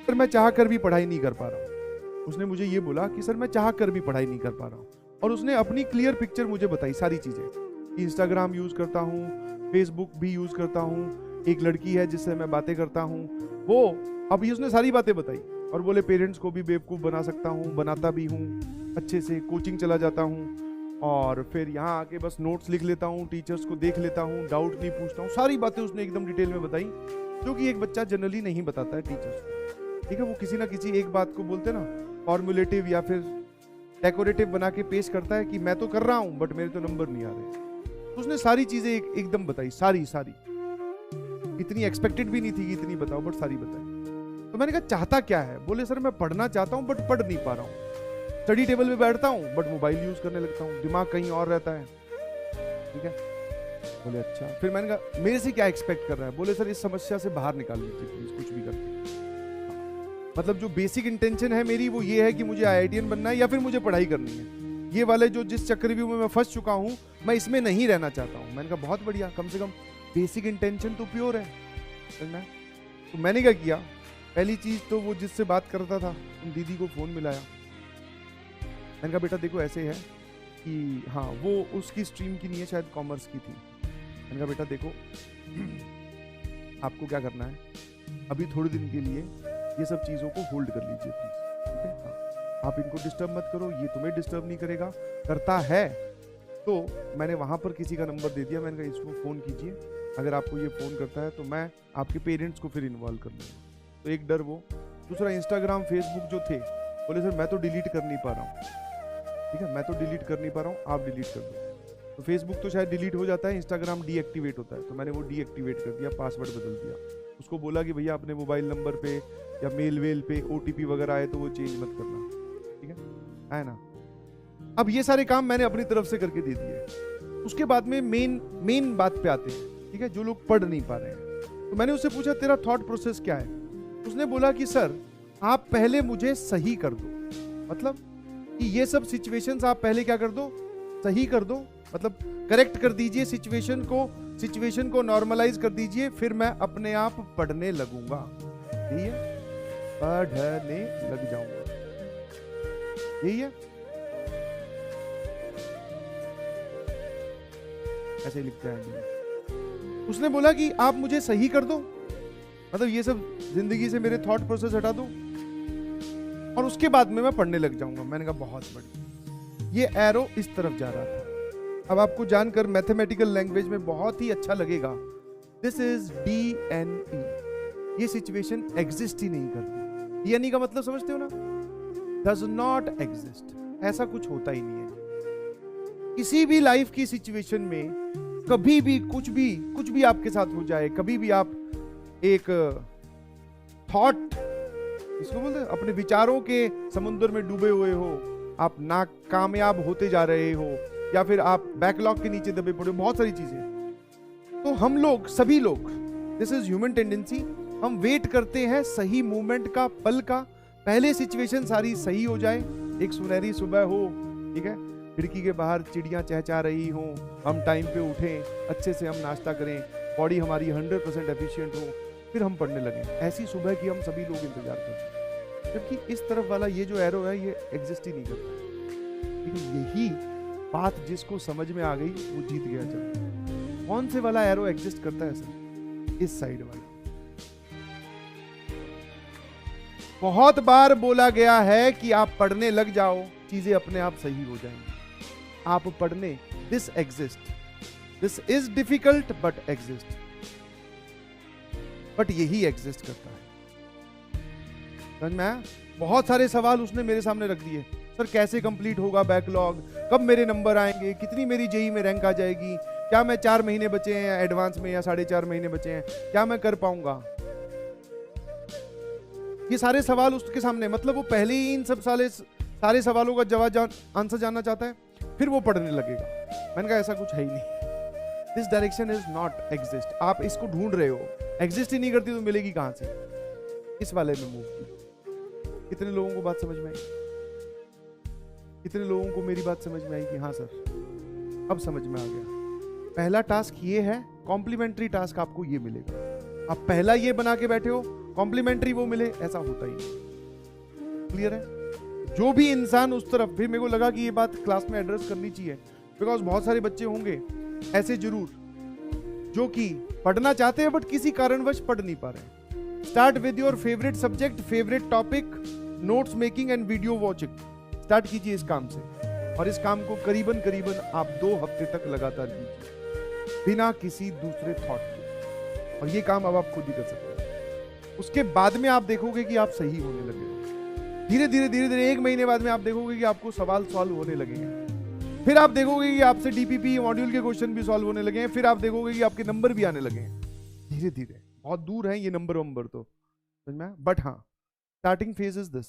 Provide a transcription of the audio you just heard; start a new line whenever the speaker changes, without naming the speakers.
Sir मैं चाह कर भी पढ़ाई नहीं कर पा रहा हूँ। उसने मुझे ये बोला कि सर मैं चाह कर भी पढ़ाई नहीं कर पा रहा हूँ, और उसने अपनी क्लियर पिक्चर मुझे बताई सारी चीज़ें। इंस्टाग्राम यूज़ करता हूँ, फेसबुक भी यूज़ करता हूँ, एक लड़की है जिससे मैं बातें करता हूँ, वो अभी उसने सारी बातें बताई। और बोले पेरेंट्स को भी बेवकूफ़ बना सकता हूँ, बनाता भी हूँ अच्छे से, कोचिंग चला जाता हूँ, और फिर यहाँ आके बस नोट्स लिख लेता हूँ, टीचर्स को देख लेता हूँ, डाउट नहीं पूछता हूँ। सारी बातें उसने एकदम डिटेल में बताई, जो कि एक बच्चा जनरली नहीं बताता है टीचर्स को। ठीक है, वो किसी ना किसी एक बात को बोलते ना फॉर्मुलेटिव या फिर डेकोरेटिव बना के पेश करता है कि मैं तो कर रहा हूँ बट मेरे तो नंबर नहीं आ रहे। तो उसने सारी चीजें एकदम बताई, सारी सारी, इतनी एक्सपेक्टेड भी नहीं थी कि इतनी बताओ, बट सारी बताई। तो मैंने कहा चाहता क्या है? बोले सर मैं पढ़ना चाहता हूँ बट पढ़ नहीं पा रहा हूँ, स्टडी टेबल पे बैठता हूँ बट मोबाइल यूज करने लगता हूँ, दिमाग कहीं और रहता है। ठीक है, बोले अच्छा। फिर मैंने कहा मेरे से क्या एक्सपेक्ट कर रहा है? बोले सर इस समस्या से बाहर निकाल लीजिए प्लीज, कुछ भी करके। मतलब जो बेसिक इंटेंशन है मेरी वो ये है कि मुझे आईआईटीएन बनना है या फिर मुझे पढ़ाई करनी है। ये वाले जो जिस चक्रव्यूह में मैं फंस चुका हूँ, मैं इसमें नहीं रहना चाहता हूँ। मैंने कहा बहुत बढ़िया, कम से कम बेसिक इंटेंशन तो प्योर है। तो मैंने क्या किया, पहली चीज तो वो जिससे बात करता था उन दीदी को फोन मिलाया। मैंने कहा बेटा देखो ऐसे है कि हाँ, वो उसकी स्ट्रीम की नहीं है, शायद कॉमर्स की थी। मैंने कहा बेटा देखो आपको क्या करना है, अभी थोड़े दिन के लिए ये सब चीज़ों को होल्ड कर लीजिए प्लीज। ठीक है, हाँ, आप इनको डिस्टर्ब मत करो, ये तुम्हें डिस्टर्ब नहीं करेगा। करता है तो मैंने वहाँ पर किसी का नंबर दे दिया, मैंने कहा इसको फ़ोन कीजिए, अगर आपको ये फ़ोन करता है तो मैं आपके पेरेंट्स को फिर इन्वॉल्व कर लूँगा। तो एक डर वो। दूसरा इंस्टाग्राम फेसबुक जो थे, बोले सर मैं तो डिलीट कर नहीं पा रहा हूँ। ठीक है, मैं तो डिलीट कर नहीं पा रहा हूँ, आप डिलीट कर दो। तो फेसबुक तो शायद डिलीट हो जाता है, इंस्टाग्राम डीएक्टिवेट होता है, तो मैंने वो डीएक्टिवेट कर दिया, पासवर्ड बदल दिया। उसको बोला कि भैया अपने मोबाइल नंबर पे या मेल वेल पे ओटीपी वगैरह आए तो वो चेंज मत करना। ठीक है ना। अब ये सारे काम मैंने अपनी तरफ से करके दे दिए। उसके बाद में मेन बात पे आते हैं। ठीक है, जो लोग पढ़ नहीं पा रहे हैं, तो मैंने उससे पूछा तेरा थॉट प्रोसेस क्या है? उसने बोला कि सर आप पहले मुझे सही कर दो, मतलब कि ये सब सिचुएशंस आप पहले क्या कर दो, सही कर दो, मतलब करेक्ट कर दीजिए सिचुएशन को नॉर्मलाइज कर दीजिए, फिर मैं अपने आप पढ़ने लगूंगा। यही है, पढ़ने लग जाऊंगा, यही है। ऐसे लिखते हैं। उसने बोला कि आप मुझे सही कर दो, मतलब ये सब जिंदगी से मेरे थॉट प्रोसेस हटा दो, और उसके बाद में मैं पढ़ने लग जाऊंगा। मैंने कहा बहुत बढ़िया। ये एरो इस तरफ जा रहा था। अब आपको जानकर मैथमेटिकल लैंग्वेज में बहुत ही अच्छा लगेगा, दिस इज DNE। ये सिचुएशन एग्जिस्ट ही नहीं करती। DNE का मतलब समझते हो ना, डज नॉट एग्जिस्ट, ऐसा कुछ होता ही नहीं है। किसी भी लाइफ की सिचुएशन में कभी भी कुछ भी आपके साथ हो जाए, कभी भी आप एक थॉट, इसको बोलते हैं, अपने विचारों के समुद्र में डूबे हुए हो, आप नाकामयाब होते जा रहे हो, या फिर आप बैकलॉग के नीचे दबे पड़े हो, बहुत सारी चीजें। तो हम लोग, सभी लोग, दिस इज ह्यूमन टेंडेंसी, हम वेट करते हैं सही मूवमेंट का, पल का। पहले सिचुएशन सारी सही हो जाए, एक सुनहरी सुबह हो, ठीक है, खिड़की के बाहर चिड़ियां चहचहा रही हो, हम टाइम पे उठें, अच्छे से हम नाश्ता करें, बॉडी हमारी 100% एफिशिएंट हो, फिर हम पढ़ने लगे। ऐसी सुबह की हम सभी लोग इंतजार करते हैं। जबकि इस तरफ वाला ये जो एरो है ये एग्जिस्ट ही नहीं करता। लेकिन यही बात जिसको समझ में आ गई वो जीत गया। चल, कौन से वाला एरो एग्जिस्ट करता है सर? इस साइड वाला। बहुत बार बोला गया है कि आप पढ़ने लग जाओ, चीजें अपने आप सही हो जाएंगी। आप पढ़ने, this exist, this is difficult but exist, but यही एग्जिस्ट करता है। समझ में आया? बहुत सारे सवाल उसने मेरे सामने रख दिए। सर कैसे कंप्लीट होगा बैकलॉग, कब मेरे नंबर आएंगे, कितनी मेरी जेई में रैंक आ जाएगी, क्या मैं 4 महीने बचे हैं एडवांस में या 4.5 महीने बचे हैं, क्या मैं कर पाऊंगा? ये सारे सवाल उसके सामने, मतलब वो पहले ही इन सब सारे सवालों का जवाब आंसर जानना चाहता है, फिर वो पढ़ने लगेगा। मैंने कहा ऐसा कुछ है ही नहीं, this direction is not exist. आप इसको ढूंढ रहे हो, एग्जिस्ट ही नहीं करती तो मिलेगी कहां से? इस वाले में मूव की। कितने लोगों को बात समझ में आई? कितने लोगों को मेरी बात समझ में आई कि हाँ सर अब समझ में आ गया? पहला टास्क ये है, कॉम्प्लीमेंट्री टास्क आपको ये मिलेगा। आप पहला ये बना के बैठे हो, कॉम्प्लीमेंट्री वो मिले, ऐसा होता ही नहीं। क्लियर है? जो भी इंसान उस तरफ, फिर मेरे को लगा कि ये बात क्लास में एड्रेस करनी चाहिए, बिकॉज बहुत सारे बच्चे होंगे ऐसे जरूर जो कि पढ़ना चाहते हैं बट किसी कारणवश पढ़ नहीं पा रहे। Start with your favourite subject, favourite topic, notes making and video watching. Start कीजिए इस काम से, और इस काम को करीबन करीबन आप 2 हफ्ते तक लगातार कीजिए बिना किसी दूसरे थॉट के, और ये काम अब आप खुद ही कर सकते हैं। उसके बाद में आप देखोगे कि आप सही होने लगे। धीरे धीरे धीरे धीरे 1 महीने बाद में आप देखोगे कि आपको सवाल सॉल्व होने लगेंगे। फिर आप देखोगे कि आपसे डीपीपी मॉड्यूल के क्वेश्चन भी सॉल्व होने लगे हैं। फिर आप देखोगे कि आपके नंबर भी आने लगे हैं धीरे धीरे। बहुत दूर है ये नंबर वंबर तो, समझ में? बट हाँ, स्टार्टिंग फेज इज दिस।